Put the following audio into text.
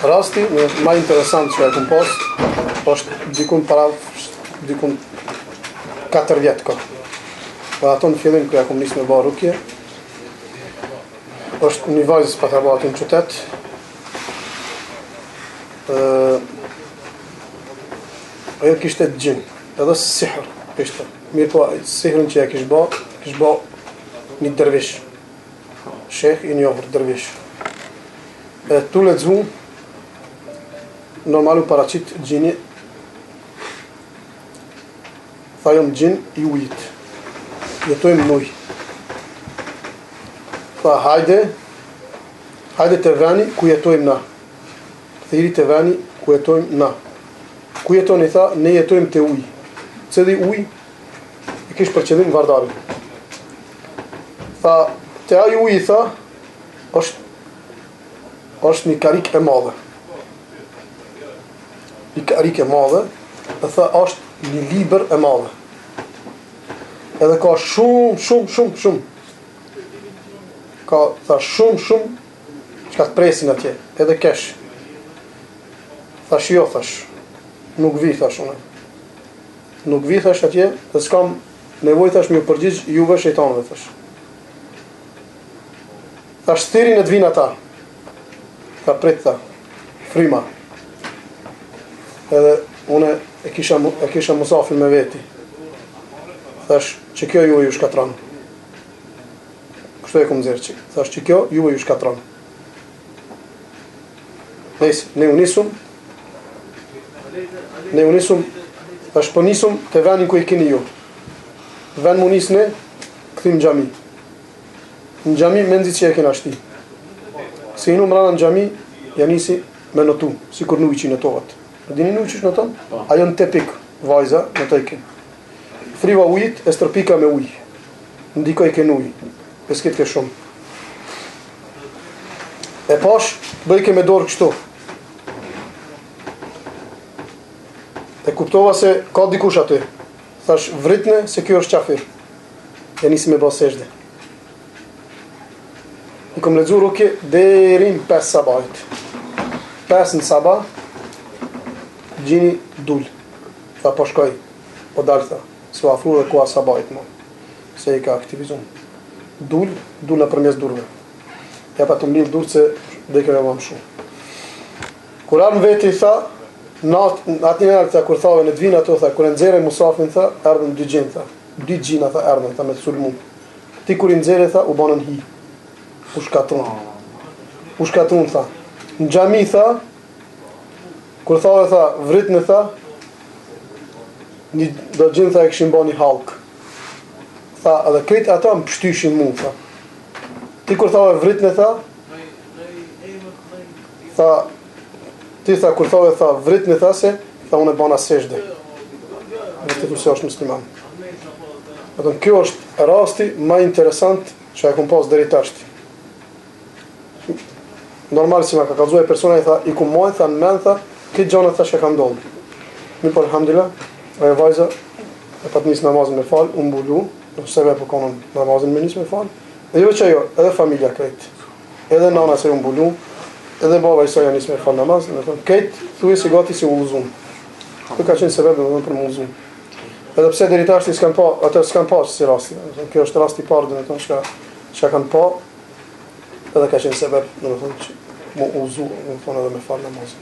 Rasti më interesant që e kum pas është dikun 4 vjet ka. Dhe ato në fillim kur ja kum nis me bë rukje, është një vajzë pa të në qytet. Ajo kishte gjin, edhe sihr ishte. Mirë po, sihrin që ja kish bë një dervish. Sheh i njohur dervish. E tu lexu normal u paraqit gjini. Tha jam gjin i ujit. Jetojmë në ujë. Tha hajde të veni ku jetojmë na. Thiri të veni ku jetojmë na. Ku jetoni, tha, ne jetojmë të ujë. Cili ujë e kish për qëllim Vardarin. Tha, te ai ujë, tha, është një karik e madhe. Një karik e madhe, dhe tha, është një libër e madhe. Edhe ka shumë. Ka, tha, shumë, që ka të presin atje, edhe kesh. Thash, jo, thash, nuk vi, thash, unë. Nuk vi, thash, atje, dhe s'kam nevoj, thash, me ju përgjigj juve shejtanëve, thash. Thash, thiri në të vinë ata. Tha, prit, tha, frima. Edhe, une e kisha musafir me veti. Thash, që kjo ju shkatran. Kështu e kom zirë që. Thash, që kjo ju shkatran. Ne u nisum, thash, po nisum të venin ku i keni ju. Ven mu nis ne, këthim xhami. Në xhami me nëzit që e kena shti. Se inu mrana në xhami, ja nisi me notu, si kur nuk i që notohet. A dini nuk i që noton? Ajo në te pik, vajza, në të i ken. Friva ujit, e stërpika me uj. Ndiko i ken uj. Pesket ke shumë. E pash, bëjke me dorë kështu. E kuptova se ka dikush aty. Thash, vritne se kjo është qafir. E nisi me bas sejde. I kom lexu rukje derin 5 sabahit. 5 në sabah, gjini dul. Tha, po shkoj. Po dalë, tha. S'u afru dhe kua sabahit mo. Se i ka aktivizum. Dul në përmes durve. Ja pa të mlil dur se dhe kërë më shumë. Kur arën veti, tha, atë një tha, kur thave në dvina ato, tha, kur e nxere musafin, tha, erdhën 2 gjinë, tha. 2 gjina, tha, erdhën, tha, me të sulmu. Ti kur i nxere, tha, u banën hi. U shkatun, tha. Në xhami, tha, kur thave, tha, vritnë, tha, do gjinë, tha, e këshin ba një halk. Tha, edhe krejt ata më pështyshin mu, tha. Ti kur thave vritnë, tha, ti, tha, kur thave, tha, vritnë, tha, se, tha, unë e bana sejde. Dhe të tu se është musliman. Dhe kjo është rasti ma interesant që e kum pas deri tashti. Normal si ma ka kalzua e persona, i tha, i kum mojnë, tha, në men, tha, këtë gjanët, tha, që ka ndodhë. Mi por, alhamdulillah, ajo vajza, e pat njësë namazin me falë, unë mbulu, në sebe po konën namazin me njësë me falë, dhe jo që ajo, edhe familja krejt, edhe nana se unë mbulu, edhe baba i soja njësë me falë namaz, në thonë, krejt, thuj si gati si ullëzun. Këtë ka qenë sebe dhe për më ullëzun. Edhe pse deri tashti s'kan pa, atë s'kan pa si rasti. Kjo është rasti i parë, domethënë çka kanë pa, edhe ka qenë sebeb, domethënë që mu uzu, domethënë edhe me fal namazin.